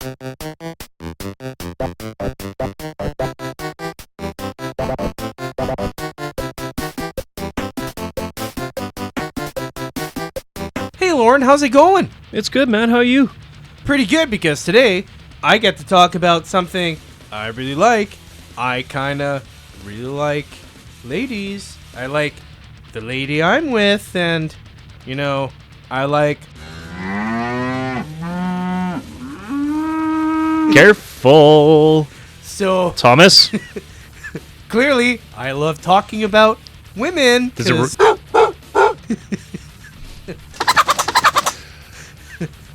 Hey Loren, how's it going? It's good, man. How are you? Pretty good, because today I get to talk about something I really like. I kinda really like ladies. I like the lady I'm with, and you know, I like... Careful. So Thomas? clearly, I love talking about women. Does it 'cause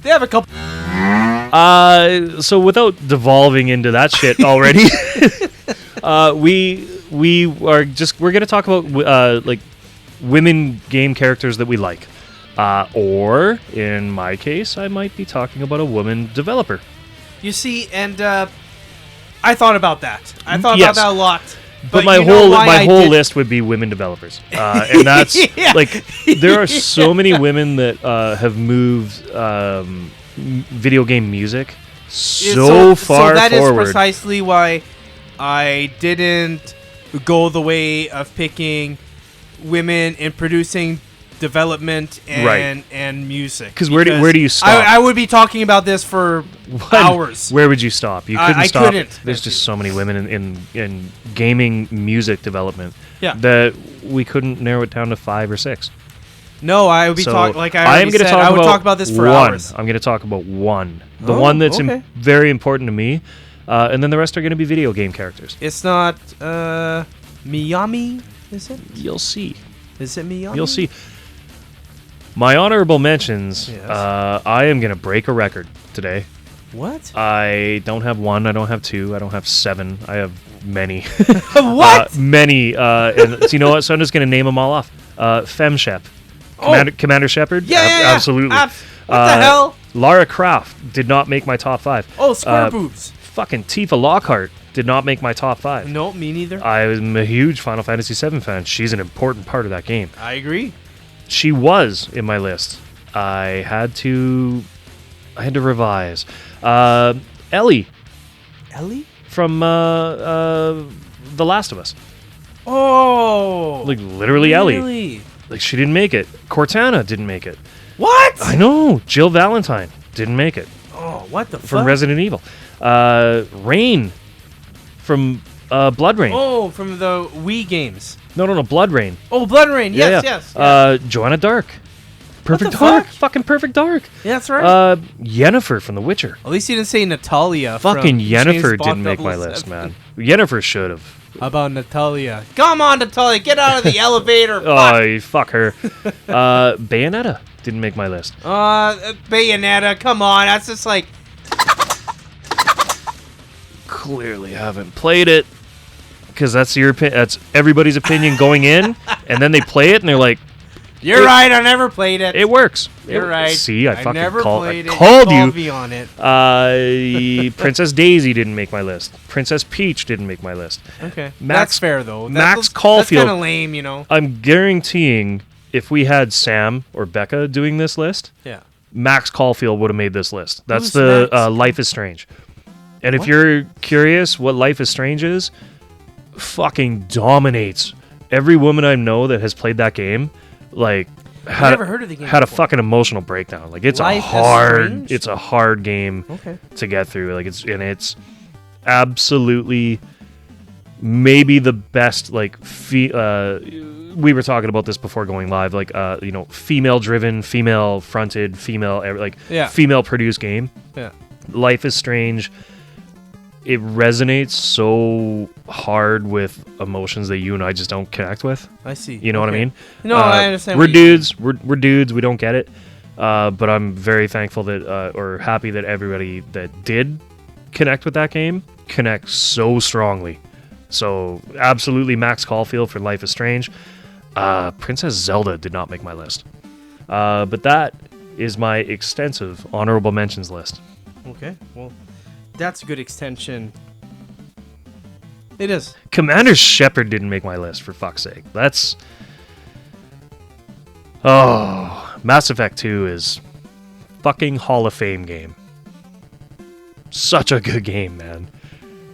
they have a couple... So without devolving into that shit already, we're gonna talk about like women game characters that we like, or in my case, I might be talking about a woman developer. You see, and I thought about that. I thought Yes. about that a lot. But my you know whole list would be women developers, and that's Yeah. like there are so many women that have moved video game music so far So that forward. is precisely why I didn't go the way of picking women in producing development and music. Because where do you stop? I would be talking about this for hours. Where would you stop? You couldn't I stop. couldn't. There's just so many women in gaming music development Yeah. that we couldn't narrow it down to 5 or 6. No, I would be So talking like I am already gonna said. I would about talk about this for one. hours. I'm going to talk about one. The Oh, one that's okay. very important to me, and then the rest are going to be video game characters. It's not Miyami, is it? You'll see. Is it Miyami? You'll see. My honorable mentions. Yes. I am going to break a record today. What? I don't have 1. I don't have 2. I don't have 7. I have many. What? Many. And so you know what? So I'm just going to name them all off. FemShep. Commander Shepard? Yeah. Absolutely. What the hell? Lara Croft did not make my top 5. Oh, square boobs. Fucking Tifa Lockhart did not make my top 5. No, me neither. I'm a huge Final Fantasy VII fan. She's an important part of that game. I agree. She was in my list. I had to revise. Ellie Ellie? from The Last of Us. Oh. Like literally Ellie. Really? Like she didn't make it. Cortana didn't make it. What? I know. Jill Valentine didn't make it. Oh, what the From fuck? Resident Evil. Rain from Blood Rain. Oh, from the Wii games. No, Blood Rain. Oh, Blood Rain. Yes. Joanna Dark. Perfect the Dark. fuck? Fucking Perfect Dark. Yeah, that's right. Yennefer from The Witcher. At least you didn't say Natalia. Fucking from Yennefer James Bond didn't make my 007. list, man. Yennefer should have. How about Natalia? Come on, Natalia, get out of the elevator. Oh, fuck her. Bayonetta didn't make my list. Bayonetta. Come on, that's just like. Clearly haven't played it, because that's that's everybody's opinion going in, and then they play it and they're like, You're right. I never played it. it works. You're right. See, I fucking never played it. called you. you. Called me on it. Princess Daisy didn't make my list. Princess Peach didn't make my list. Okay, Max- that's fair though. Max That's Caulfield. kind of lame, you know. I'm guaranteeing if we had Sam or Becca doing this list, Yeah. Max Caulfield would have made this list. That's Who's the Max? Life is Strange. And if What? you're curious what Life is Strange is, fucking dominates. Every woman I know that has played that game, like, I've never heard of the game had a before. fucking emotional breakdown. Like it's Life is Strange? Strange? It's a hard game Okay. to get through. Like it's absolutely maybe the best. Like we were talking about this before going live. Like female driven, female fronted, Yeah. female produced game. Yeah. Life is Strange. It resonates so hard with emotions that you and I just don't connect with. I see. You know what I Okay. mean? No, I understand. We're what you- dudes. We're dudes. We don't get it. But I'm very thankful that, or happy that everybody that did connect with that game connects so strongly. So absolutely, Max Caulfield for Life is Strange. Princess Zelda did not make my list. But that is my extensive honorable mentions list. Okay. Well, that's a good extension. It is. Commander Shepard didn't make my list, for fuck's sake. That's... Oh, Mass Effect 2 is fucking Hall of Fame game. Such a good game, man.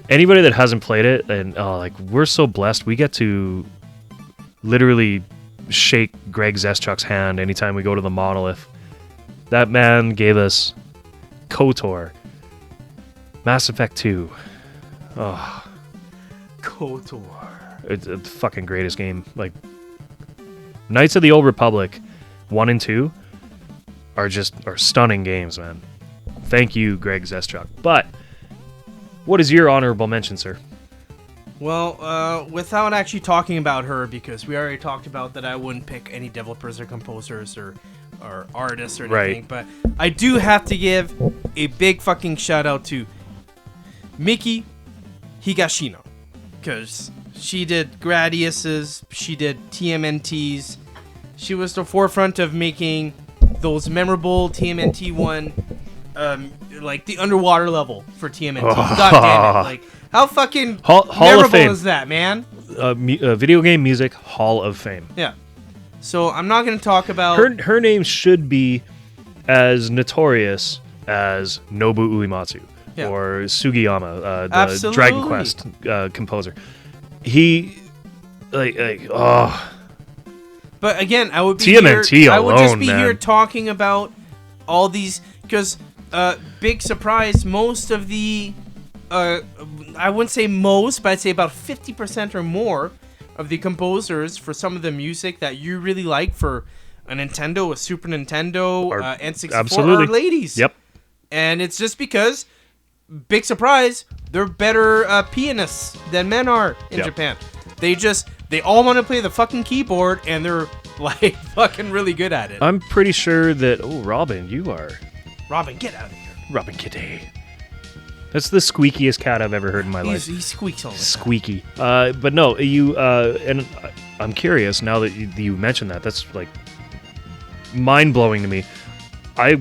Anybody that hasn't played it, and we're so blessed. We get to literally shake Greg Zeschuk's hand anytime we go to the Monolith. That man gave us KOTOR, Mass Effect 2. Oh, KOTOR. it's the fucking greatest game. Like, Knights of the Old Republic 1 and 2 are stunning games, man. Thank you, Greg Zeschuk. But what is your honorable mention, sir? Well, without actually talking about her, because we already talked about that I wouldn't pick any developers or composers or artists or anything, but I do have to give a big fucking shout out to Miki Higashino, because she did Gradius's, she did TMNT's, she was the forefront of making those memorable TMNT 1, like the underwater level for TMNT. God damn it! Like, how fucking Hall memorable of Fame. is that, man? Video game music Hall of Fame. Yeah. So I'm not going to talk about Her name should be as notorious as Nobu Uematsu or Sugiyama, the Absolutely. Dragon Quest composer. He But again, I would be TMNT here, I would just alone, be man. here talking about all these, because big surprise, most of the I wouldn't say most, but I'd say about 50% or more of the composers for some of the music that you really like for a Nintendo, a Super Nintendo, N64 absolutely. are ladies. Yep. And it's just because, big surprise, they're better pianists than men are in Japan. They all want to play the fucking keyboard, and they're like fucking really good at it. I'm pretty sure that Robin, you are Robin, get out of here. Robin Kitty. That's the squeakiest cat I've ever heard in my life. He squeaks all the time. Squeaky. But no, you and I'm curious now that you mentioned that. That's like mind-blowing to me. I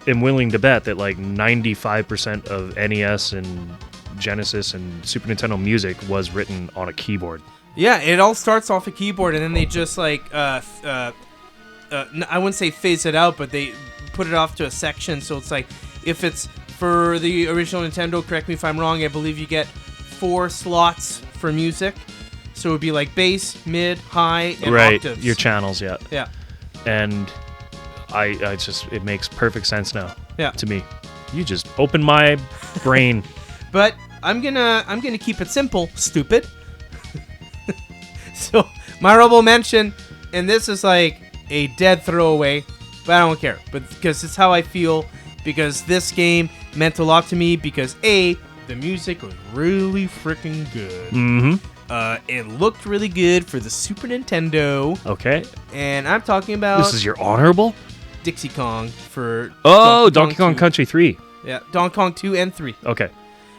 am willing to bet that like 95% of NES and Genesis and Super Nintendo music was written on a keyboard. Yeah, it all starts off a keyboard, and then they just like I wouldn't say phase it out, but they put it off to a section. So it's like, if it's for the original Nintendo, correct me if I'm wrong, I believe you get 4 slots for music. So it would be like bass, mid, high, and octaves. Your channels, yeah. Yeah. And I just, it makes perfect sense now. Yeah. To me. You just opened my brain. But I'm gonna keep it simple, stupid. So my honorable mention, and this is like a dead throwaway, but I don't care. But because it's how I feel, because this game meant a lot to me, because the music was really freaking good. Mm-hmm. It looked really good for the Super Nintendo. Okay. And I'm talking about This is your honorable? Dixie Kong for Donkey Kong 2. Country 3. Yeah, Donkey Kong 2 and 3. Okay.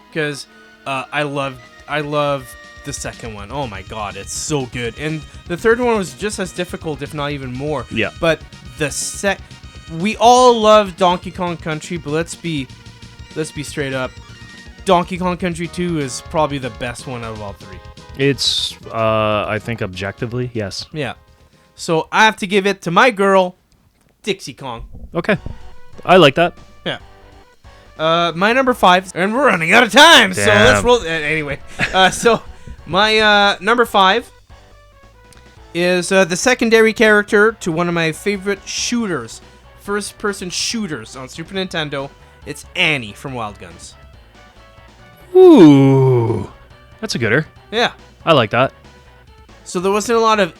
Because I love the second one. Oh my god, it's so good. And the third one was just as difficult, if not even more. Yeah. But we all love Donkey Kong Country, but let's be straight up. Donkey Kong Country 2 is probably the best one out of all 3. It's I think objectively, yes. Yeah. So I have to give it to my girl, Dixie Kong. Okay. I like that. Yeah. My number 5, and we're running out of time, so Damn. let's roll. Anyway, so my number 5 is the secondary character to one of my favorite shooters, first-person shooters on Super Nintendo. It's Annie from Wild Guns. Ooh. That's a gooder. Yeah. I like that. So there wasn't a lot of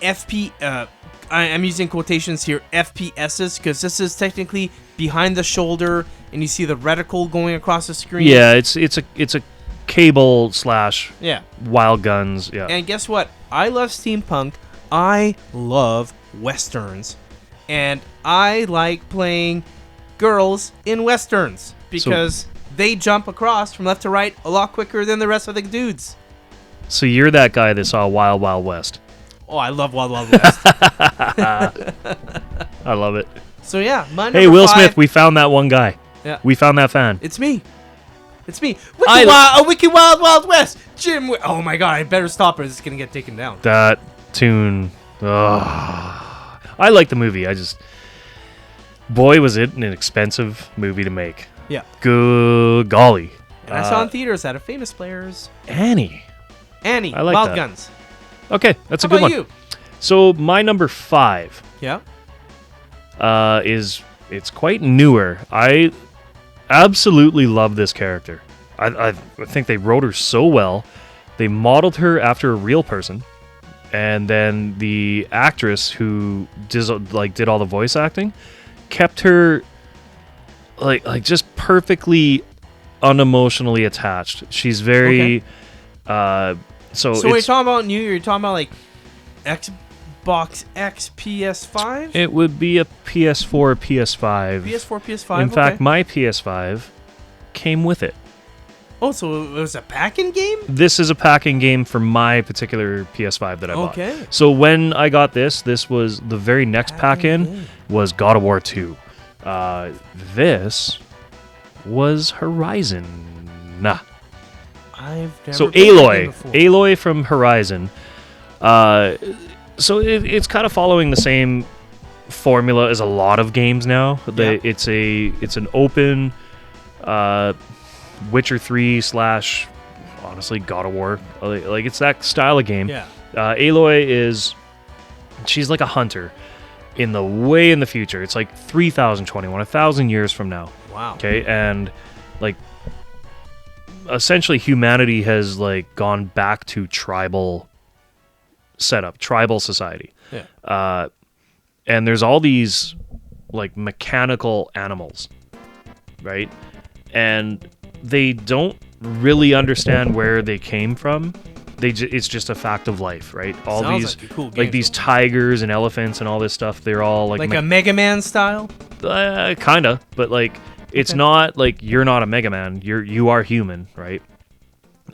I'm using quotations here, FPSs, because this is technically behind the shoulder, and you see the reticle going across the screen. Yeah, it's a cable / Yeah. Wild Guns. Yeah. And guess what? I love steampunk. I love westerns. And I like playing girls in westerns because they jump across from left to right a lot quicker than the rest of the dudes. So you're that guy that saw Wild Wild West. Oh, I love Wild Wild West. I love it. So yeah, my number Hey, Will 5, Smith, we found that one guy. Yeah. We found that fan. It's me. It's me. Wiki Wild Wild West. Jim. Oh my god, I better stop or it's going to get taken down. That tune. I like the movie. Boy, was it an expensive movie to make. Yeah. Good golly. And I saw in theaters at a Famous Players. Annie. Annie. I like Wild that. Guns. Okay, that's How a good about one. you? So my number 5 Yeah. it's quite newer. I absolutely love this character. I think they wrote her so well. They modeled her after a real person, and then the actress who did all the voice acting kept her like just perfectly unemotionally attached. She's very so when you're talking about new, you're talking about like Xbox X, PS5? it would be a PS4, PS5. PS4, PS5. In fact, my PS5 came with it. Oh, so it was a packing game? This is a packing game for my particular PS5 that I bought. Okay. So when I got this was the very next pack-in was God of War 2. This was Horizon. I've never So played that game Aloy. before. Aloy from Horizon. So it's kind of following the same formula as a lot of games now. Yeah. It's an open Witcher 3 / honestly God of War. Like it's that style of game. Yeah. Aloy she's like a hunter in the future. It's like 3021, 1,000 years from now. Wow. Okay, and like essentially humanity has like gone back to tribal setup, tribal society. Yeah. And there's all these like mechanical animals, right? And they don't really understand where they came from. It's just a fact of life, right? All Sounds these like a cool game, like these though. tigers and elephants and all this stuff. They're all like a Mega Man style? kinda, but like it's Okay. not like you're not a Mega Man. You are human, right?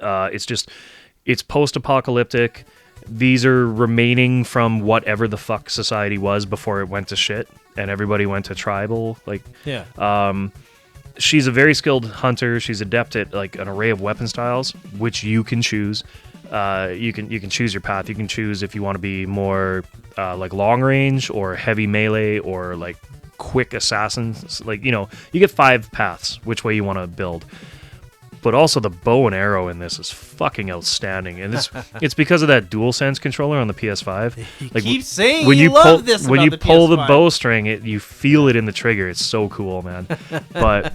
It's post-apocalyptic. These are remaining from whatever the fuck society was before it went to shit and everybody went to tribal. Like, Yeah. she's a very skilled hunter. She's adept at like an array of weapon styles, which you can choose. You can choose your path. You can choose if you want to be more like long range or heavy melee or like quick assassins. Like, you get 5 paths which way you want to build. But also the bow and arrow in this is fucking outstanding, and it's because of that DualSense controller on the PS5. You Like keep saying when you you love pull this when about you the pull the PS5. bowstring, you feel it in the trigger. It's so cool, man. But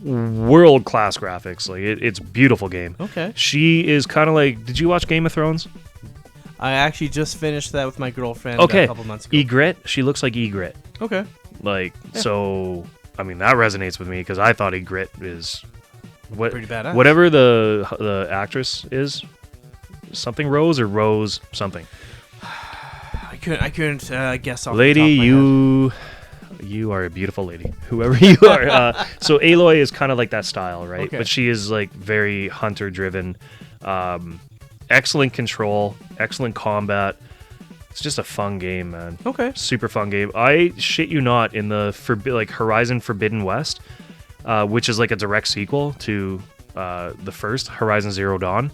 world class graphics, like it's a beautiful game. Okay. She is kind of like. Did you watch Game of Thrones? I actually just finished that with my girlfriend Okay, a couple months ago. Ygritte. She looks like Ygritte. Okay. Like so. I mean that resonates with me because I thought Ygritte is. Pretty badass. Whatever the actress is, something Rose or Rose something. I couldn't guess off Lady, the top of my head. you are a beautiful lady. Whoever you are. So Aloy is kind of like that style, right? Okay. But she is like very hunter driven. Excellent control, excellent combat. It's just a fun game, man. Okay. Super fun game. I shit you not, in the Horizon Forbidden West, which is like a direct sequel to the first Horizon Zero Dawn.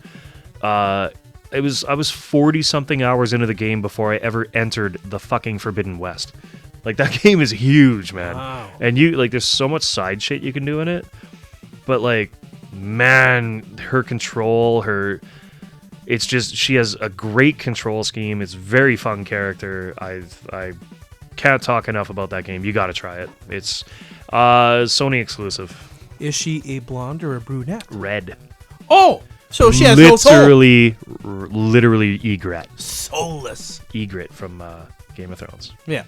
I was 40 something hours into the game before I ever entered the fucking Forbidden West. Like that game is huge, man. Wow. And there's so much side shit you can do in it. But like, man, her control, it's just she has a great control scheme. It's very fun character. I can't talk enough about that game. You got to try it. It's Sony exclusive. Is she a blonde or a brunette? Red. Oh, so she has no soul. Literally Ygritte. Soulless. Ygritte from Game of Thrones. Yeah.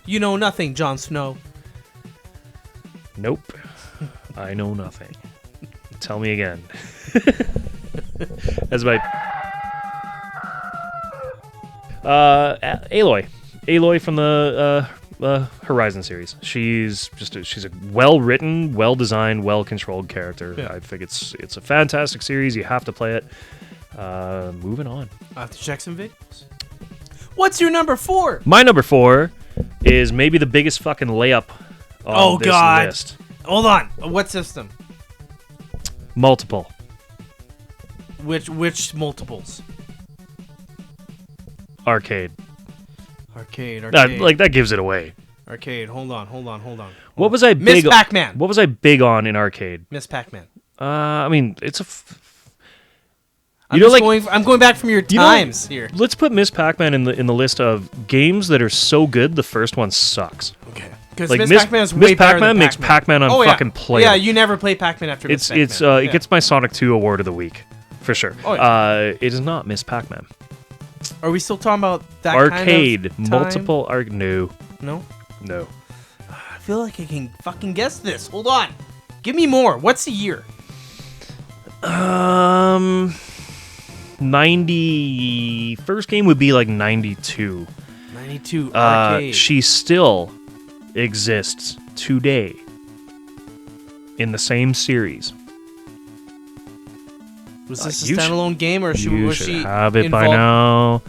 You know nothing, Jon Snow. Nope. I know nothing. Tell me again. That's my Aloy. Aloy from the Horizon series. She's a well-written, well-designed, well-controlled character. Yeah. I think it's a fantastic series. You have to play it. Moving on. I have to check some videos. What's your number 4? My number 4 is maybe the biggest fucking layup on this God. list. Hold on. What system? Multiple. Which multiples? Arcade. Arcade. Like that gives it away. Arcade. Hold on. What was I Miss big? Pac-Man. What was I big on in arcade? Miss Pac-Man. I mean, it's a. I'm going back from your times here. Let's put Miss Pac-Man in the list of games that are so good. The first one sucks. Okay. Because Like Miss Pac-Man is way better than makes Pac-Man fucking playable. Yeah, you never play Pac-Man after Miss Pac-Man. It gets my Sonic 2 award of the week for sure. Oh, yeah. It is not Miss Pac-Man. Are we still talking about that Arcade, kind of time? multiple No. No. I feel like I can fucking guess this. Hold on. Give me more. What's the year? 90. First game would be like 92. 92 arcade. She still exists today in the same series. Was this a standalone game, or was you she should have it by involved? now?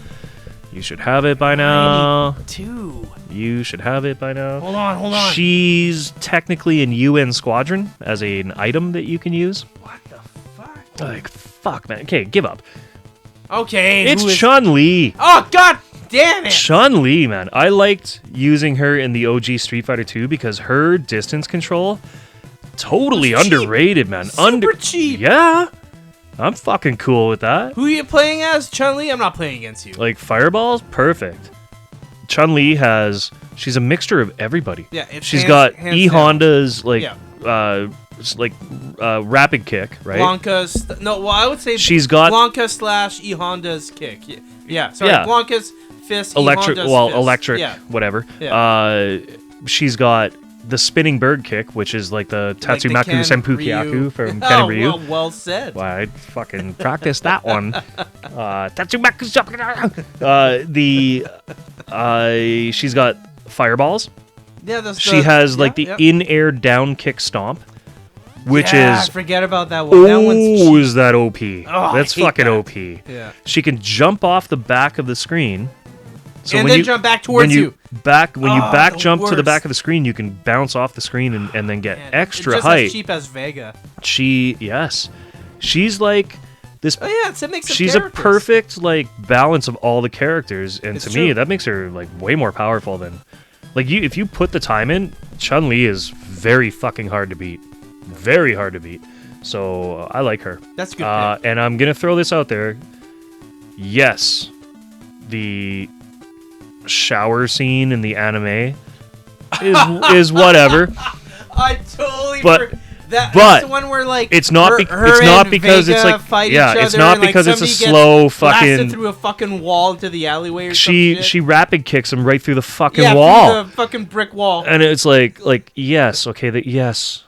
You should have it by now. 92. You should have it by now. Hold on. She's technically in UN Squadron as an item that you can use. What the fuck? Like, fuck, man. Okay, give up. Okay. It's Chun-Li. Oh, god damn it. Chun-Li, man. I liked using her in the OG Street Fighter 2 because her distance control, totally underrated, man. Super cheap. Yeah. I'm fucking cool with that. Who are you playing as? Chun-Li? I'm not playing against you. Like, fireballs? Perfect. Chun-Li she's a mixture of everybody. Yeah, she's got E down. Honda's rapid kick, right? I would say she's got Blanca / E Honda's kick. Sorry, Yeah. Blanca's fist. electric, E Honda's fist. electric, Yeah. whatever. Yeah. She's got the spinning bird kick, which is like the Tatsumaku Ken Senpu Ryu. Kyaku from Ken and Ryu. Well said. Well, I fucking practiced that one. Tatsumaku she's got fireballs. Yeah, She has like the in-air down kick stomp, which is forget about that one. That one's cheap. is that OP? That's I hate fucking that. OP. Yeah. She can jump off the back of the screen. So And when then you jump back towards you. When you back the jump to the worst. back of the screen, you can bounce off the screen and then get Man, extra it's just height. as cheap as Vega. She's like this. Oh yeah, it's a mix of She's characters. a perfect like balance of all the characters, and It's to true. me, that makes her like way more powerful than like you. If you put the time in, Chun-Li is very fucking hard to beat. Very hard to beat. So I like her. That's a good pick. And I'm gonna throw this out there. Yes, the shower scene in the anime is whatever. I totally But- forgot. That's but the one where like it's not because it's like fight yeah, each it's other not and, like, because it's a somebody gets slow blasted fucking. through a fucking wall into the alleyway or some She shit. rapid kicks him right through the fucking yeah, wall, through the fucking brick wall. and it's like yes, okay, yes,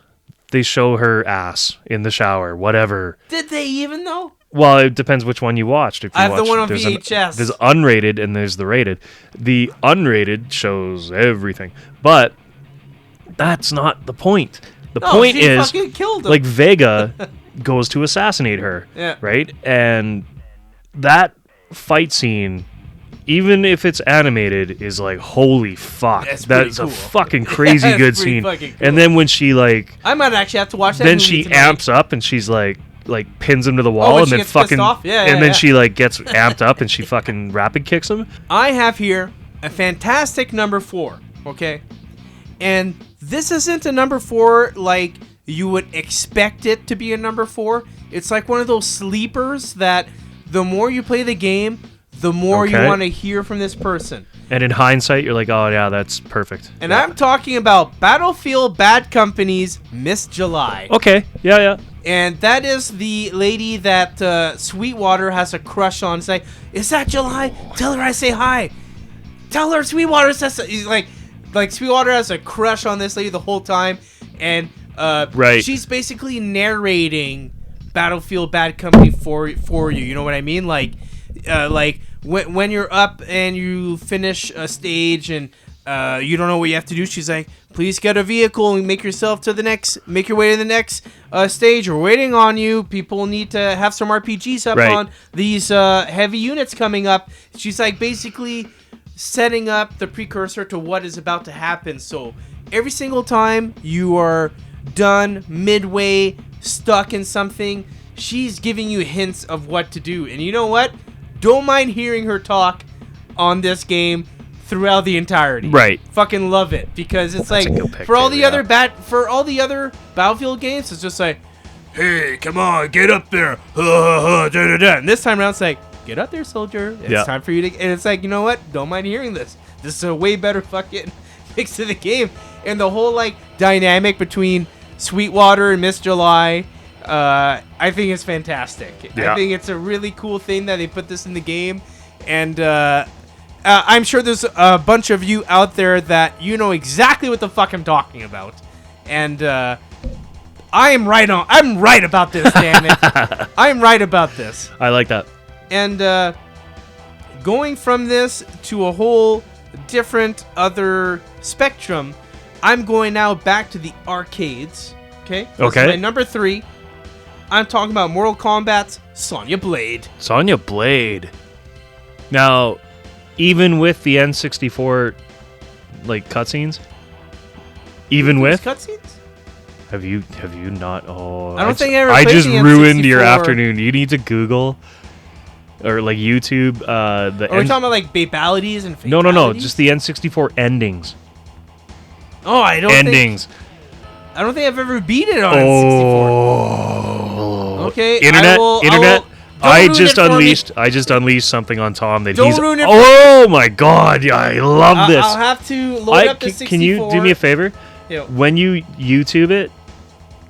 they show her ass in the shower, whatever. Did they even though? Well, it depends which one you watched. If you I have the watched, one on there's VHS. there's unrated and there's the rated. The unrated shows everything, but that's not the point. The point she is, fucking killed him. like Vega goes to assassinate her, Yeah. right? And that fight scene, even if it's animated, is like holy fuck. That's pretty That's cool. a fucking crazy Yeah, good it's pretty scene. fucking cool. And then when she like, I might actually have to watch that. then movie she tonight. amps up and she's like pins him to the wall when and she then gets pissed fucking off? Yeah, and yeah, then yeah. she like gets amped up and she fucking rapid kicks him. I have here a fantastic number 4, okay? And this isn't a number 4 like you would expect it to be a number 4. It's like one of those sleepers that the more you play the game, the more you Okay. want to hear from this person. And in hindsight, you're like, oh yeah, that's perfect. And Yeah. I'm talking about Battlefield Bad Company's Miss July. Okay, yeah. And that is the lady that Sweetwater has a crush on. It's like, is that July? Tell her I say hi. Tell her Sweetwater says. He's like Sweetwater has a crush on this lady the whole time, and Right. she's basically narrating Battlefield Bad Company for you. You know what I mean? Like when you're up and you finish a stage and you don't know what you have to do, she's like, please get a vehicle and make your way to the next stage. We're waiting on you. People need to have some RPGs up Right. on these heavy units coming up. She's like basically setting up the precursor to what is about to happen. So every single time you are done midway, stuck in something, she's giving you hints of what to do. And you know what? Don't mind hearing her talk on this game throughout the entirety. Right. Fucking love it because it's That's like a good pick for all too, the yeah. other Battlefield games, it's just like, hey, come on, get up there, and this time around it's like, get up there, soldier. It's time for you to. And it's like, you know what? Don't mind hearing this. This is a way better fucking mix of the game, and the whole like dynamic between Sweetwater and Miss July. I think it's fantastic. Yeah. I think it's a really cool thing that they put this in the game, and I'm sure there's a bunch of you out there that you know exactly what the fuck I'm talking about, and I'm right about this, damn it. I'm right about this. I like that. And going from this to a whole different other spectrum, I'm going now back to the arcades. Okay. This is my number 3. I'm talking about Mortal Kombat's Sonya Blade. Sonya Blade. Now, even with the N64 like cutscenes, even with cutscenes. Have you not? Oh, I don't think I ever I played just the ruined your N64. afternoon. You need to Google or like YouTube. Are we talking about like babalities and No, fatalities? just the N64 endings. Oh, I don't Endings. I don't think I've ever beat it on N64. Oh. Okay, Internet. I ruin just it for me. unleashed something on Tom that Don't he's. ruin it for Oh my god! Yeah, I love this. I'll have to load up the 64. Can you do me a favor? Yeah. When you YouTube it,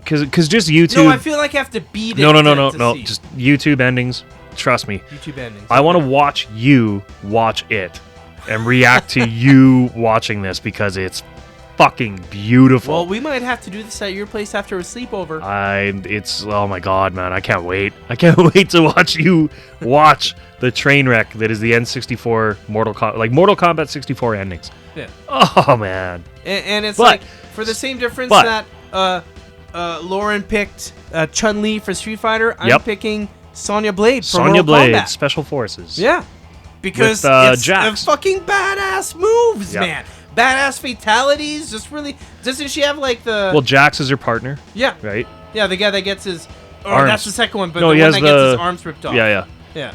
because just YouTube. No, I feel like I have to beat it. No. to see. Just YouTube endings. Trust me. YouTube endings. I want to watch you watch it and react to you watching this because it's fucking beautiful. Well, we might have to do this at your place after a sleepover. It's oh my god, man! I can't wait. I can't wait to watch you watch the train wreck that is the N64 Mortal Kombat 64 endings. Yeah. Oh man. And it's But- like for the same difference but- that Loren picked Chun-Li for Street Fighter, I'm Yep. picking Sonya Blade for Sonya Mortal Blade, Kombat. Special Forces. Yeah. Because With, it's Jax. fucking badass moves, Yep. man. Badass fatalities. Just really. Doesn't she have like the? Well, Jax is her partner, yeah. right? Yeah, the guy that gets his. Or Arms. that's the second one, but No, the he one has that gets his the- arms ripped off. Yeah. Yeah.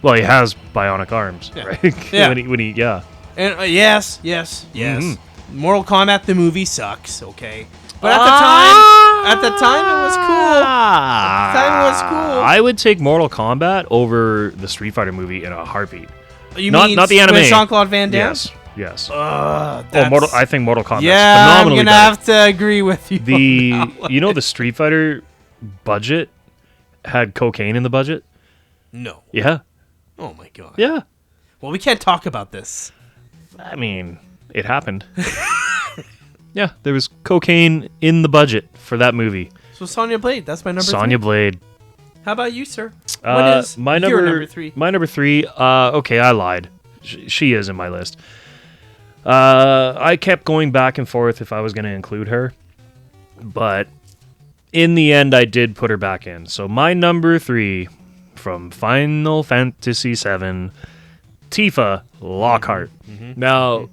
Well, he has bionic arms, Yeah. right? Yeah. when he yeah. And yes. Mhm. Mortal Kombat the movie sucks. Okay. But at the time it was cool. At the time it was cool. I would take Mortal Kombat over the Street Fighter movie in a heartbeat. You not- mean not the anime. with Jean-Claude Van Damme? Yes. That's- I think Mortal Kombat's Yeah, I'm phenomenally gonna better. have to agree with you. The on that one. you know the Street Fighter budget had cocaine in the budget. No. Yeah. Oh my god. Yeah. Well, we can't talk about this. I mean, it happened. Yeah, there was cocaine in the budget for that movie. So Sonya Blade, that's my number Sonya 3. Blade. How about you, sir? What is my your number 3? My number 3. Okay, I lied. She is in my list. I kept going back and forth if I was going to include her, but in the end, I did put her back in. So my number 3 from Final Fantasy VII, Tifa Lockhart. Now,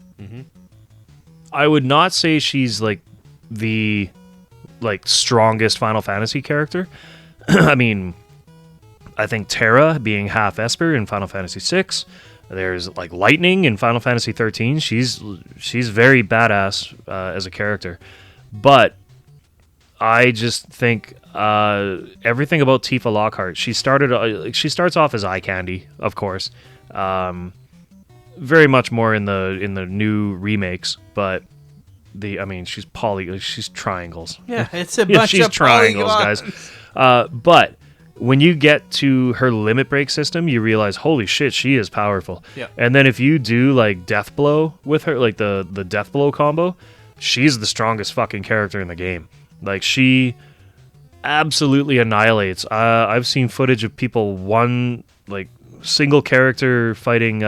I would not say she's like the strongest Final Fantasy character. I mean, I think Terra being half Esper in Final Fantasy VI. There's like Lightning in Final Fantasy 13. She's very badass as a character, but I just think everything about Tifa Lockhart. She starts off as eye candy, of course, very much more in the new remakes, but she's triangles. Yeah, it's a bunch she's of triangles, polygons. guys. But when you get to her limit break system, you realize, holy shit, she is powerful. Yeah. And then if you do like Death Blow with her, like the Death Blow combo, she's the strongest fucking character in the game. Like, she absolutely annihilates. I've seen footage of people single character fighting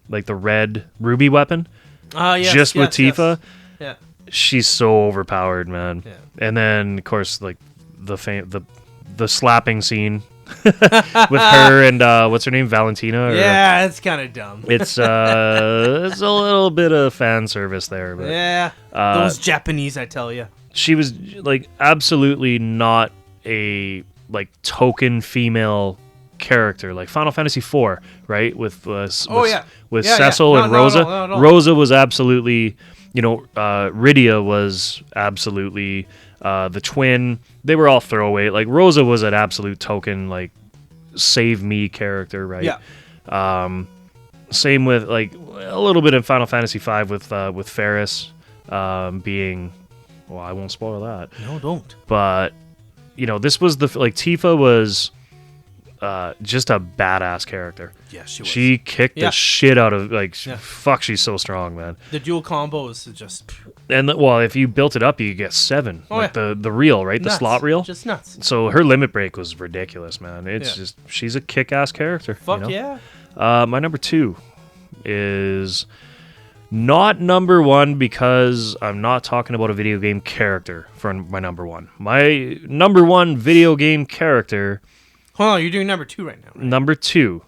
like the red ruby weapon. Yes, with Tifa. Yeah. She's so overpowered, man. Yeah. And then, of course, like the slapping scene with her and what's her name, Valentina. Yeah, it's kind of dumb. It's a little bit of fan service there, but Yeah, those Japanese, I tell you. she was like absolutely not a like token female character, like Final Fantasy IV, right? With Yeah, Cecil yeah. and No, Rosa. no. Rosa was absolutely, Rydia was absolutely the twin. They were all throwaway. Like Rosa was an absolute token, like save me character, right? Yeah. Same with like a little bit in Final Fantasy V with Ferris being. Well, I won't spoil that. No, don't. But this was Tifa was just a badass character. Yeah, she was. She kicked the shit out of fuck. She's so strong, man. The dual combos is just And if you built it up, you get 7. The reel, right? nuts. The slot reel. Just nuts. So her limit break was ridiculous, man. It's just she's a kick-ass character. Fuck yeah. My number 2 is not number 1 because I'm not talking about a video game character for my number 1. My number 1 video game character. Hold on, you're doing number 2 right now. Right? Number 2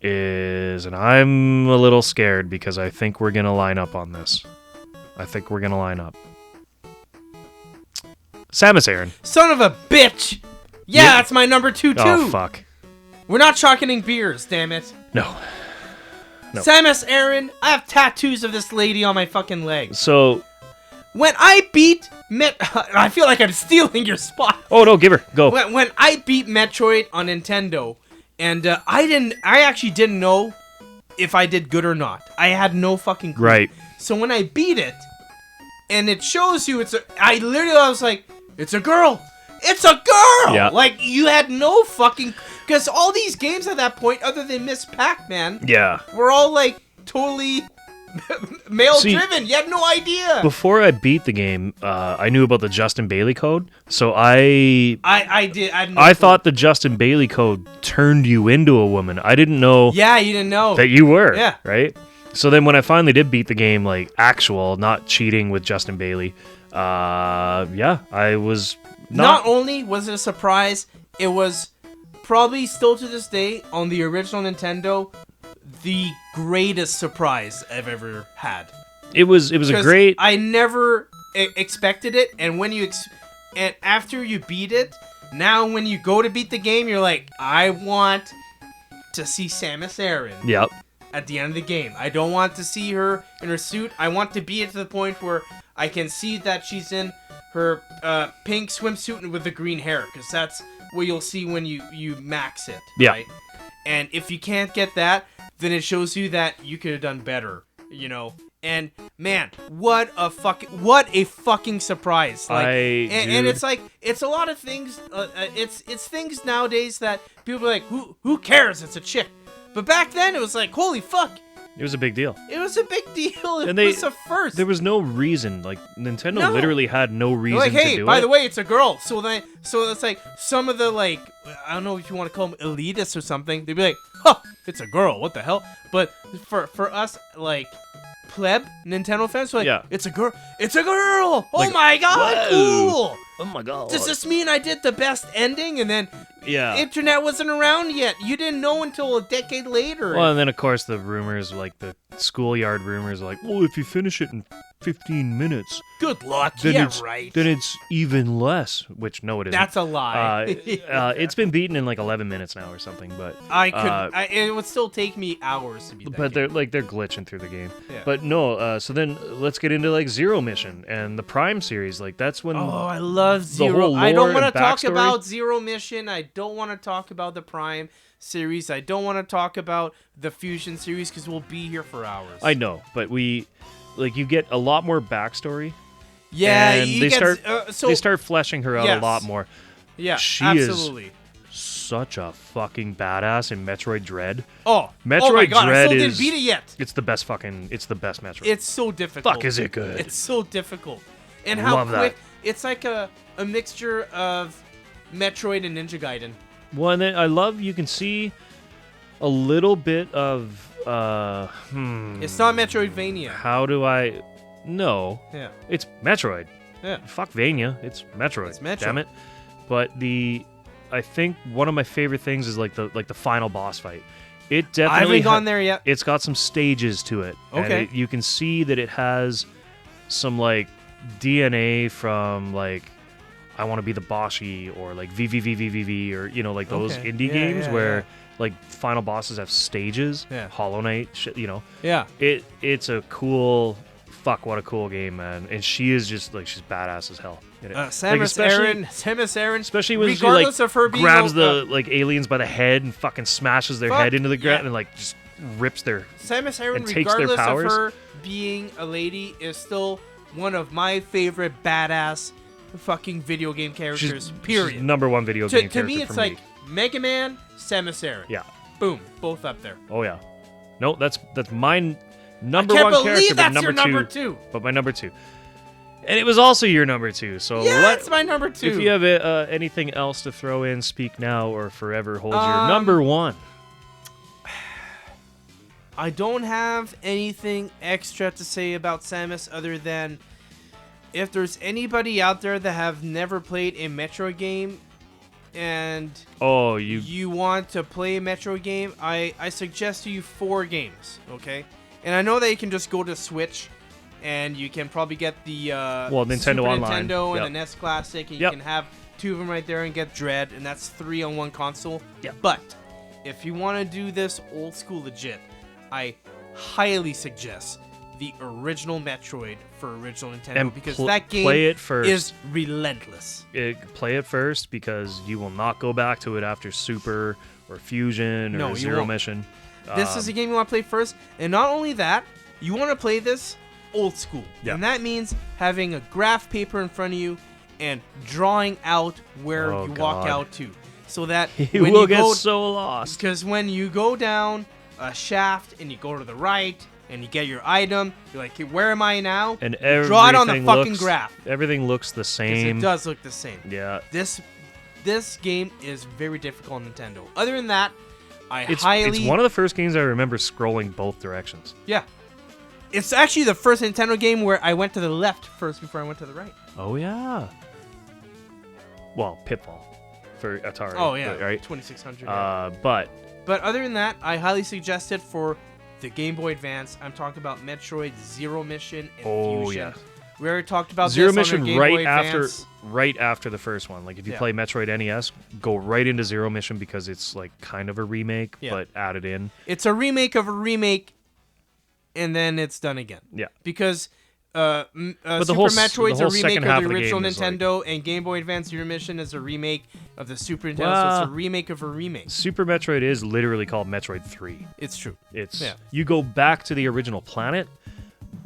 is, and I'm a little scared because I think we're gonna line up on this. Samus Aran. Son of a bitch! Yeah, that's my number 2 too. Oh fuck. We're not chalking beers, damn it. No. Samus Aran, I have tattoos of this lady on my fucking legs. So when I beat I feel like I'm stealing your spot. Oh no, give her. Go. When I beat Metroid on Nintendo, and I actually didn't know if I did good or not. I had no fucking clue. Right. So when I beat it, and it shows you I was like, it's a girl. It's a girl! Yeah. Like, you had no fucking... Because all these games at that point, other than Miss Pac-Man, Yeah. were all, like, totally male-driven. You had no idea. Before I beat the game, I knew about the Justin Bailey code. So I did. I thought the Justin Bailey code turned you into a woman. I didn't know Yeah, you didn't know. that you were. Yeah. Right? So then when I finally did beat the game, like, actual, not cheating with Justin Bailey, I was... Not only was it a surprise, it was probably still to this day on the original Nintendo the greatest surprise I've ever had. It was a great... I never expected it, and when and after you beat it, now when you go to beat the game, you're like, I want to see Samus Aran. Yep. At the end of the game, I don't want to see her in her suit. I want to beat it to the point where I can see that she's in her pink swimsuit with the green hair, because that's what you'll see when you max it. Yeah. Right? And if you can't get that, then it shows you that you could have done better, And man, what a fucking surprise! Like, and it's like it's a lot of things. It's things nowadays that people are like, who cares? It's a chick. But back then it was like, holy fuck. It was a big deal. It was a big deal. It And was a first. There was no reason. Like, Nintendo literally had no reason like, hey, to do it. by the way, it's a girl. So it's like some of the, like, I don't know if you want to call them elitists or something. They'd be like, huh, it's a girl. What the hell? But for us, like, pleb Nintendo fans, we're like, Yeah. it's a girl. It's a girl. Oh Like, my god, whoa. cool. Oh my god. Does this mean I did the best ending? And then internet wasn't around yet. You didn't know until a decade later. Well, and then, of course, the rumors, like the schoolyard rumors, like, well, if you finish it in 15 minutes, good luck. then Yeah, it's, right. then it's even less, which, no, it isn't. That's a lie. It's been beaten in, like, 11 minutes now or something, but... it would still take me hours to beat that But game. they're glitching through the game. Yeah. But no, so then let's get into, like, Zero Mission and the Prime series. Like, that's when... Oh, I love Zero. whole I don't lore want to and talk backstory. about Zero Mission. I don't want to talk about the Prime series. I don't want to talk about the Fusion series because we'll be here for hours. I know, but you get a lot more backstory. Yeah, and you they get, start they start fleshing her out Yes. a lot more. Yeah, she absolutely. is such a fucking badass in Metroid Dread. Oh, Metroid oh my god, I Dread still is- didn't beat it yet. It's the best Metroid. It's so difficult. Fuck, is it good? It's so difficult. And how Love that. quick. It's like a mixture of Metroid and Ninja Gaiden. Well, and then I love you can see a little bit of It's not Metroidvania. How do I? No, Yeah. it's Metroid. Yeah. Fuck Vania, it's Metroid. It's Metroid. Damn it! But I think one of my favorite things is like the final boss fight. It I definitely haven't gone there yet. It's got some stages to it. and Okay. you can see that it has some like DNA from like I want to be the Boshi or like VVVVVV or like those Okay. indie Yeah, games yeah, where yeah. like final bosses have stages. Yeah. Hollow Knight, shit, Yeah. It's a cool. Fuck, what a cool game, man! And she is just like she's badass as hell. in it. Samus Aran, especially when she regardless like of her being grabs the like aliens by the head and fucking smashes their Fuck, head into the ground yeah. and like just rips their. Samus Aran, and takes their regardless of powers. her being a lady, is still one of my favorite badass fucking video game characters. Period. She's number one video game character To me, it's for like Mega Man, Samus Aran. Yeah. Boom, both up there. Oh yeah. No, that's mine. Number I can't one believe character, that's but your number two. But my number two. And it was also your number two. So Yeah, it's my number two. If you have anything else to throw in, speak now or forever hold your number one. I don't have anything extra to say about Samus other than if there's anybody out there that have never played a Metro game and you want to play a Metro game, I suggest to you 4 games, okay? And I know that you can just go to Switch and you can probably get the Nintendo Super Online. Nintendo and Yep. the NES Classic, and Yep. you can have 2 of them right there and get Dread, and that's 3 on one console. Yep. But if you want to do this old school legit, I highly suggest the original Metroid for original Nintendo And because play that game it first. is relentless. Play it first because you will not go back to it after Super or Fusion or No, you Zero won't. Mission. This is a game you want to play first, and not only that, you want to play this old school. Yeah. And that means having a graph paper in front of you and drawing out where Oh, you walk God. out to. So that You when will you get go, so lost. because when you go down a shaft and you go to the right and you get your item, you're like, "Okay, where am I now?" And Draw it on the everything fucking looks- graph. Everything looks the 'Cause same. it does look the same. Yeah. This game is very difficult on Nintendo. Other than that, It's highly one of the first games I remember scrolling both directions. Yeah. It's actually the first Nintendo game where I went to the left first before I went to the right. Oh yeah. Well, Pitfall for Atari. Oh, yeah. Right. 2600. But But other than that, I highly suggest it for the Game Boy Advance. I'm talking about Metroid Zero Mission and Fusion. yeah. We already talked about Zero this on Mission our Game Boy right after the first one. Like if you Yeah. play Metroid NES, go right into Zero Mission because it's like kind of a remake Yeah. but added in. It's a remake of a remake, and then it's done again. Yeah. Because Super the whole Metroid's a remake second of half the of the original game is like- Nintendo, and Game Boy Advance Zero Mission is a remake of the Super Nintendo, so it's a remake of a remake. Super Metroid is literally called Metroid 3. It's true. It's Yeah. you go back to the original planet,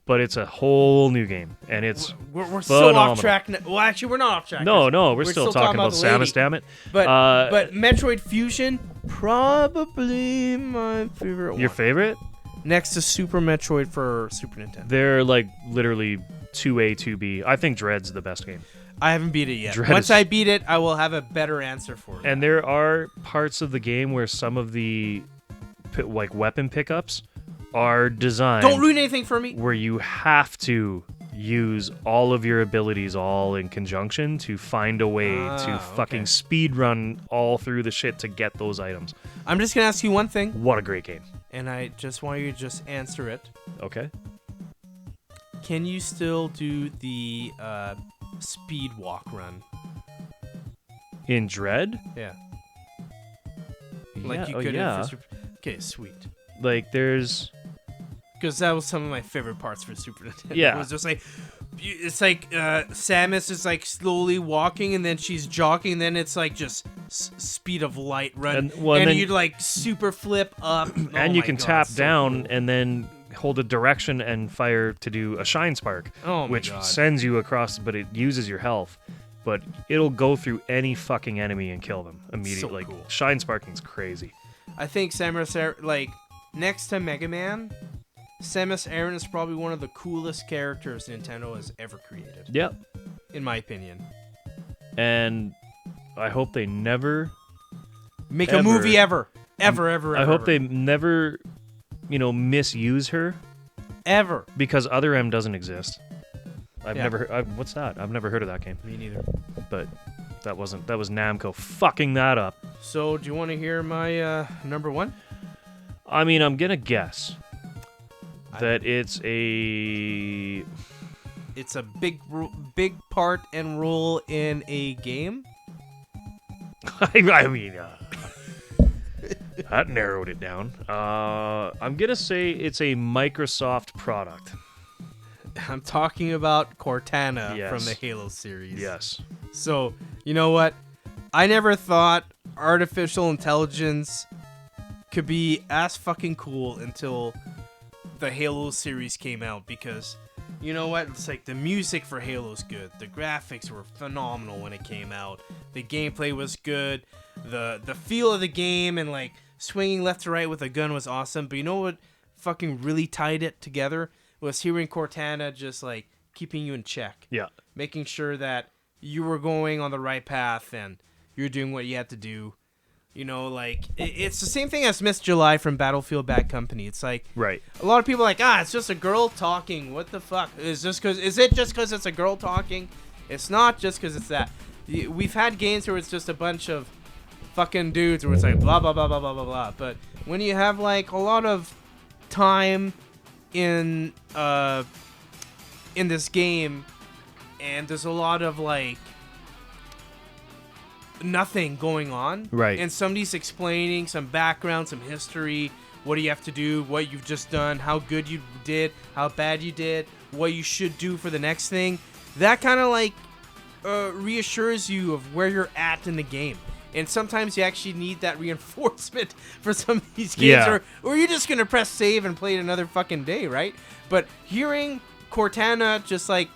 but it's a whole new game and it's We're so phenomenal. off track. Well, actually, we're not off track. No, we're still talking about the lady. Samus, damn it. But Metroid Fusion, probably my favorite one. Your favorite? Next to Super Metroid for Super Nintendo. They're like literally 2A, 2B. I think Dread's the best game. I haven't beat it yet. Dread Once is- I beat it, I will have a better answer for it. And there are parts of the game where some of the like weapon pickups are designed Don't ruin anything for me. where you have to use all of your abilities all in conjunction to find a way to fucking speed run all through the shit to get those items. I'm just gonna ask you one thing, What a great game. and I just want you to just answer it. Okay. Can you still do the speed walk run? In Dread? Yeah. Yeah, Like you oh, could yeah. for Super. Okay, sweet. Like there's Because that was some of my favorite parts for Super Nintendo. Yeah. It was just like, it's like Samus is like slowly walking, and then she's jogging, and then it's like just speed of light run, And- and, well, and then- you'd like super flip up, and you can tap down and then hold a direction and fire to do a shine spark, Oh my which God. sends you across, but it uses your health. But it'll go through any fucking enemy and kill them immediately. cool. Like shine sparking's crazy. I think Samus Aran, like next to Mega Man, Samus Aran is probably one of the coolest characters Nintendo has ever created, Yep. in my opinion. And I hope they never. Make Ever. a movie ever. I hope they never, misuse her ever. because Other M doesn't exist. I've Yeah. never. What's that? I've never heard of that game. Me neither. But that was Namco fucking that up. So, do you want to hear my number one? I mean, I'm gonna guess that it's a. it's a big part and role in a game? I mean, that narrowed it down. I'm gonna say it's a Microsoft product. I'm talking about Cortana Yes. from the Halo series. Yes. So, you know what? I never thought artificial intelligence could be as fucking cool until the Halo series came out, because you know what? It's like the music for Halo's good. The graphics were phenomenal when it came out. The gameplay was good. The feel of the game and like swinging left to right with a gun was awesome. But you know what fucking really tied it together was hearing Cortana just like keeping you in check. Yeah. Making sure that you were going on the right path and you're doing what you had to do. You know, like, it's the same thing as Miss July from Battlefield Bad Company. It's like, Right. a lot of people are like, it's just a girl talking. What the fuck? Is it just because it's a girl talking? It's not just because it's that. We've had games where it's just a bunch of fucking dudes where it's like blah, blah, blah, blah, blah, blah, blah. But when you have, like, a lot of time in this game and there's a lot of, like, nothing going on, right? And somebody's explaining some background, some history, what do you have to do, what you've just done, how good you did, how bad you did, what you should do for the next thing. That kind of like reassures you of where you're at in the game. And sometimes you actually need that reinforcement for some of these games, or you're just gonna press save and play it another fucking day, right? But hearing Cortana just like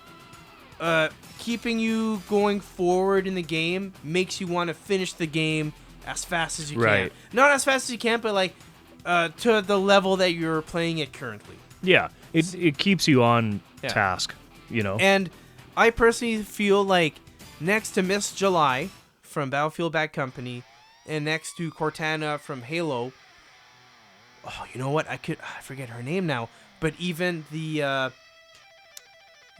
keeping you going forward in the game makes you want to finish the game as fast as you can. Not as fast as you can, but like to the level that you're playing it currently. Yeah, it keeps you on task, you know. And I personally feel like next to Miss July from Battlefield Bad Company and next to Cortana from Halo, you know what? I forget her name now, but even the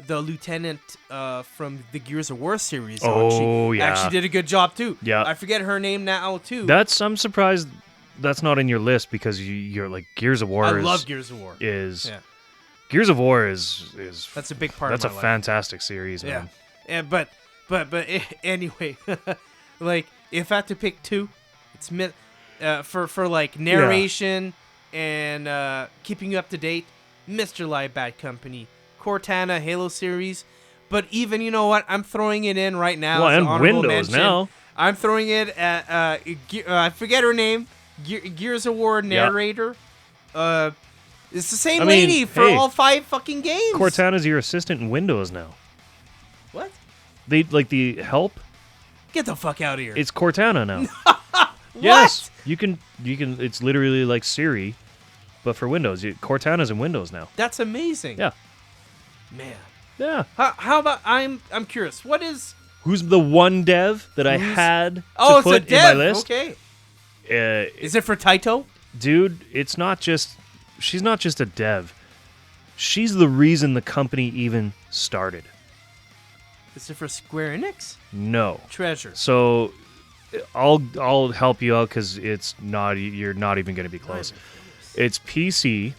lieutenant from the Gears of War series. Actually did a good job too. Yeah. I forget her name now too. I'm surprised that's not in your list because you're like Gears of War. I love Gears of War. Gears of War is that's a big part. That's of my a fantastic series, man. Yeah. But anyway, like if I had to pick two, it's for like narration and keeping you up to date. Miss July Bad Company. Cortana Halo series, but even, you know what, I'm throwing it in right now. Well, as and an honorable Windows mention. now. I'm throwing it at I forget her name. Gears of War narrator. It's the same lady for all 5 fucking games. Cortana's your assistant in Windows now. What? They like the help. Get the fuck out of here. It's Cortana now. What? Yes, you can. It's literally like Siri, but for Windows. Cortana's in Windows now. That's amazing. Yeah. Man. Yeah. How about I'm curious. Who's the one dev that I had to put in my list? Okay. Is it for Taito? Dude, it's not just. She's not just a dev. She's the reason the company even started. Is it for Square Enix? No. Treasure. So, I'll help you out because it's not. You're not even going to be close. It's PC.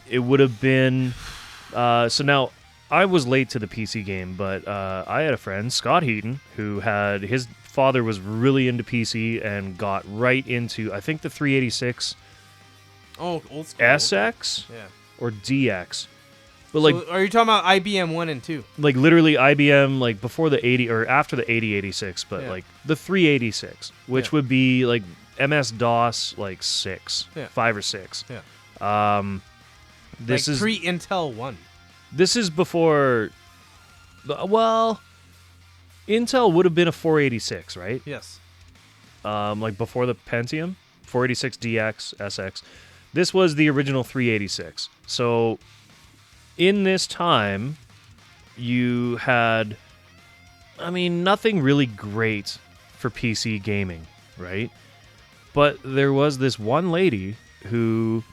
It would have been. So now. I was late to the PC game, but I had a friend, Scott Heaton, who had his father was really into PC and got right into, I think, the 386. Oh, old school. SX? Yeah. Or DX. But so are you talking about IBM 1 and 2? Like literally IBM, like before the 80 or after the 8086, but like the 386, which would be like MS-DOS like 6, 5 or 6. Yeah. This is pre-Intel 1. This is before, well, Intel would have been a 486, right? Yes. Like before the Pentium, 486 DX, SX. This was the original 386. So in this time, you had, nothing really great for PC gaming, right? But there was this one lady who...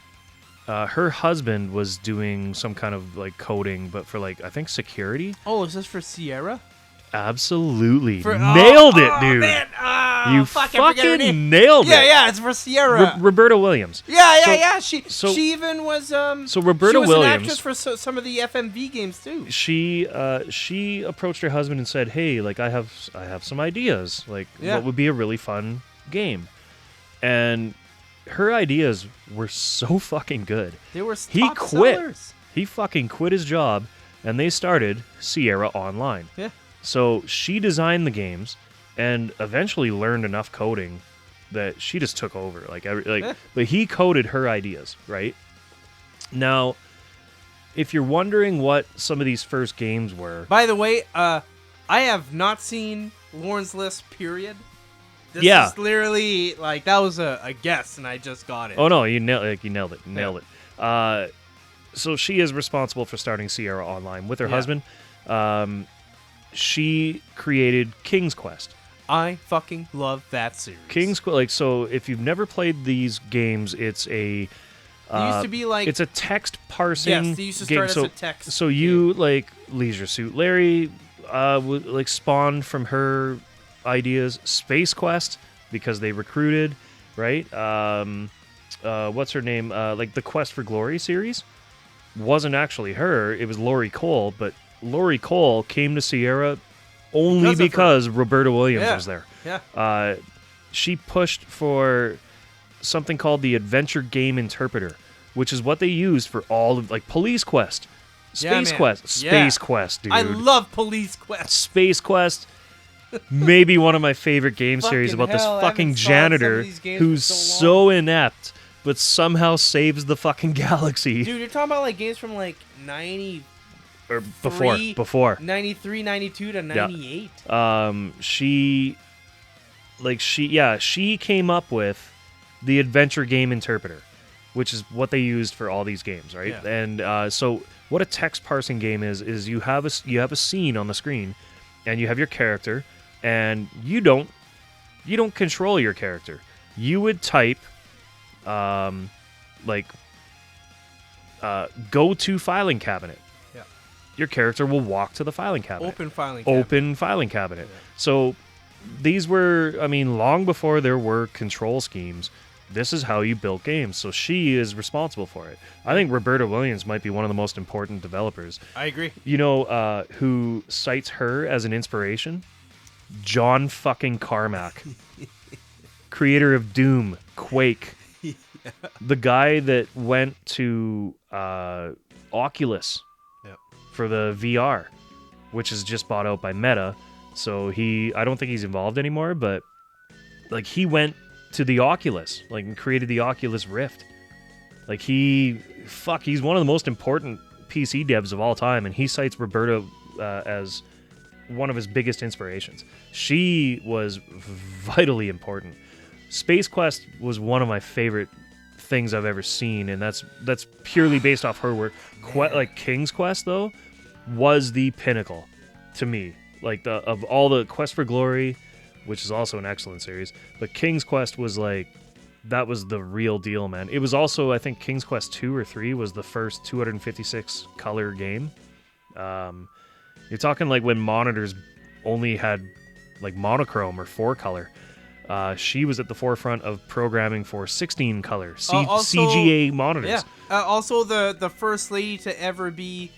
her husband was doing some kind of like coding, but for like I think security. Oh, is this for Sierra? Absolutely, nailed it, dude. Man. You fuck, I forget her fucking name. nailed it. Yeah, it's for Sierra. Roberta Williams. Yeah. So- She even was So Roberta she was Williams, an actress for some of the FMV games too. she approached her husband and said, "Hey, like I have some ideas. Like what would be a really fun game?" And her ideas were so fucking good. They were He top quit. sellers. He fucking quit his job, and they started Sierra Online. Yeah. So she designed the games, and eventually learned enough coding that she just took over. But he coded her ideas, right? Now, if you're wondering what some of these first games were, By the way, I have not seen Loren's list. Period. This is literally like that was a guess, and I just got it. oh no, you nailed it. So she is responsible for starting Sierra Online with her husband. She created King's Quest. I fucking love that series. King's Quest, so if you've never played these games, it's a It used to be like it's a text parsing. Yes, they used to start game. as a text. So you like Leisure Suit Larry, like spawned from her ideas. Space Quest because they recruited, right? What's her name? Like the Quest for Glory series wasn't actually her. It was Lori Cole, but Lori Cole came to Sierra only because Roberta Williams was there. Yeah. She pushed for something called the Adventure Game Interpreter, which is what they used for all of like Police Quest, Space Quest, dude. I love Police Quest. Space Quest, maybe one of my favorite game series Fucking about this hell, I fucking haven't saw some of janitor these games who's for so so inept, but somehow saves the fucking galaxy. Dude, you're talking about like games from like 90 Or before. 93, 92 to 98. She came up with the Adventure Game Interpreter, which is what they used for all these games, right? Yeah. And so what a text parsing game is you have a scene on the screen, and you have your character, and you don't control your character. You would type go to filing cabinet. Yeah. Your character will walk to the filing cabinet. Open filing cabinet. Open filing cabinet. Yeah. So these were, long before there were control schemes, this is how you built games. So she is responsible for it. I think Roberta Williams might be one of the most important developers. I agree. You know who cites her as an inspiration? John fucking Carmack. Creator of Doom, Quake. Yeah. The guy that went to Oculus for the VR, which is just bought out by Meta. So I don't think he's involved anymore, but like he went to the Oculus, like and created the Oculus Rift. Like he's one of the most important PC devs of all time, and he cites Roberta as one of his biggest inspirations. She was vitally important. Space Quest was one of my favorite things I've ever seen, and that's purely based off her work. Like King's Quest though was the pinnacle to me. Like of all the Quest for Glory, which is also an excellent series, but King's Quest was like that was the real deal, man. It was also, I think, King's Quest 2 or 3 was the first 256 color game. You're talking like when monitors only had like monochrome or 4 color. She was at the forefront of programming for 16 color CGA monitors. Yeah. Also, the first lady to ever be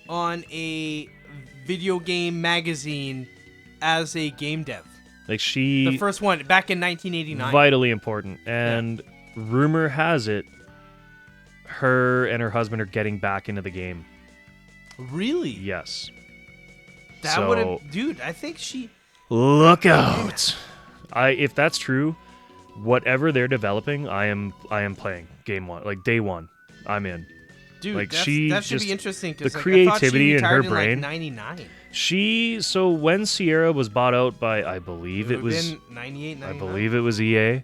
on a video game magazine as a game dev. Like the first one back in 1989. Vitally important. And rumor has it, her and her husband are getting back into the game. Really? Yes. That would have, dude. I think she. Look out! If that's true, whatever they're developing, I am playing game one, like day one. I'm in. Dude, like that should be interesting. The creativity in her brain. Like 99. So when Sierra was bought out by, I believe it was 98, 99. I believe it was EA.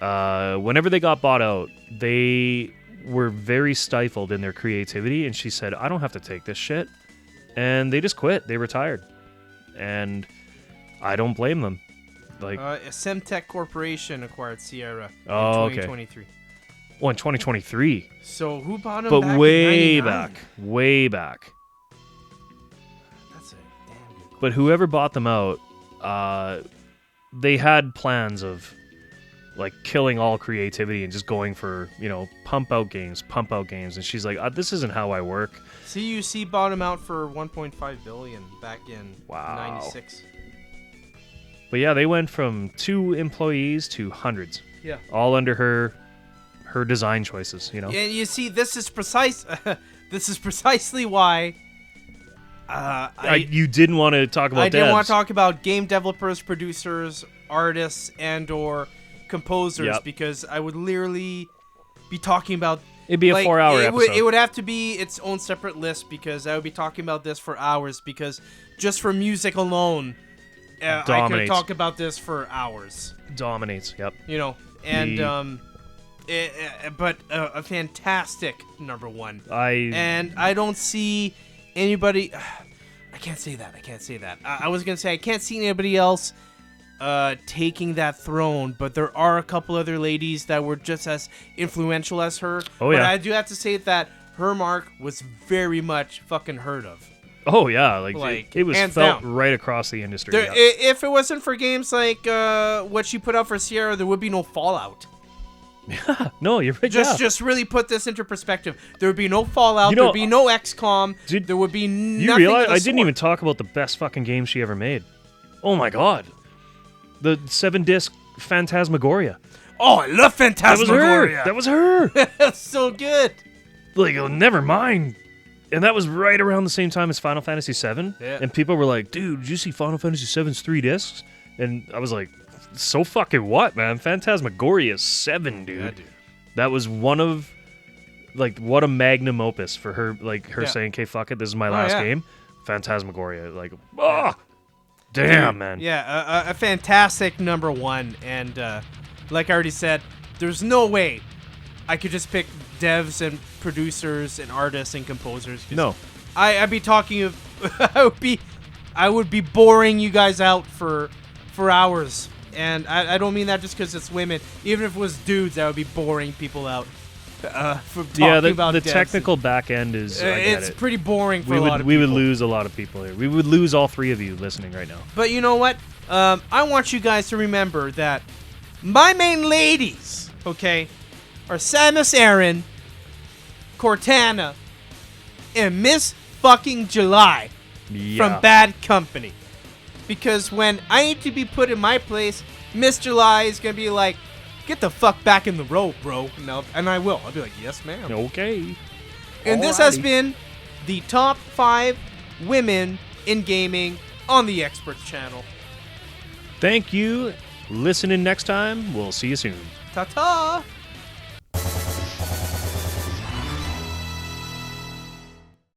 Whenever they got bought out, they were very stifled in their creativity, and she said, "I don't have to take this shit," and they just quit. They retired, and I don't blame them. Like Semtech Corporation acquired Sierra in 2023. Oh, in 2023. So who bought them? But back way in 99? back, way back. That's a damn good. But whoever bought them out, they had plans of like killing all creativity and just going for, pump out games. And she's like, this isn't how I work. CUC bought him out for $1.5 billion back in Wow. '96. But yeah, they went from 2 employees to hundreds. Yeah. All under her design choices, And you see, this is precisely why you didn't want to talk about I didn't want devs. to talk about game developers, producers, artists, and or composers, Yep. because I would literally be talking about... It'd be a 4-hour episode. It would have to be its own separate list, because I would be talking about this for hours, because just for music alone, I could talk about this for hours. Dominates, yep. But a fantastic number one. I don't see anybody... I can't say that. I was going to say I can't see anybody else taking that throne, but there are a couple other ladies that were just as influential as her. Oh, yeah. But I do have to say that her mark was very much fucking heard of. Oh, yeah. Like it was felt down. right across the industry. There, yeah. If it wasn't for games like what she put out for Sierra, there would be no Fallout. No, you're right. Just really put this into perspective. There would be no Fallout. There would be no XCOM. There would be nothing. You realize I didn't even talk about the best fucking game she ever made. Oh my god, the 7-disc Phantasmagoria. Oh, I love Phantasmagoria. That was her. That's so good. Like, oh, never mind. And that was right around the same time as Final Fantasy VII. Yeah. And people were like, dude, did you see Final Fantasy VII's 3 discs? And I was like, so fucking what, man? Phantasmagoria is 7, dude. Yeah, dude. That was one of, like, what a magnum opus for her, like, her saying, okay, fuck it, this is my last game. Phantasmagoria. Like, damn, man. Yeah, a fantastic number one. And like I already said, there's no way I could just pick devs and producers and artists and composers. No. I'd be talking of... I would be boring you guys out for hours. And I don't mean that just because it's women. Even if it was dudes, I would be boring people out for talking about the devs. technical back end is... It's pretty boring for a lot of people. We would lose a lot of people here. We would lose all 3 of you listening right now. But you know what? I want you guys to remember that my main ladies, okay, are Samus Aran, Cortana, and Miss fucking July from Bad Company. Because when I need to be put in my place, Miss July is going to be like, get the fuck back in the row, bro. No, and I will. I'll be like, yes, ma'am. Okay. And this has been the top 5 women in gaming on the Expurtz channel. Thank you. Listen in next time. We'll see you soon. Ta-ta!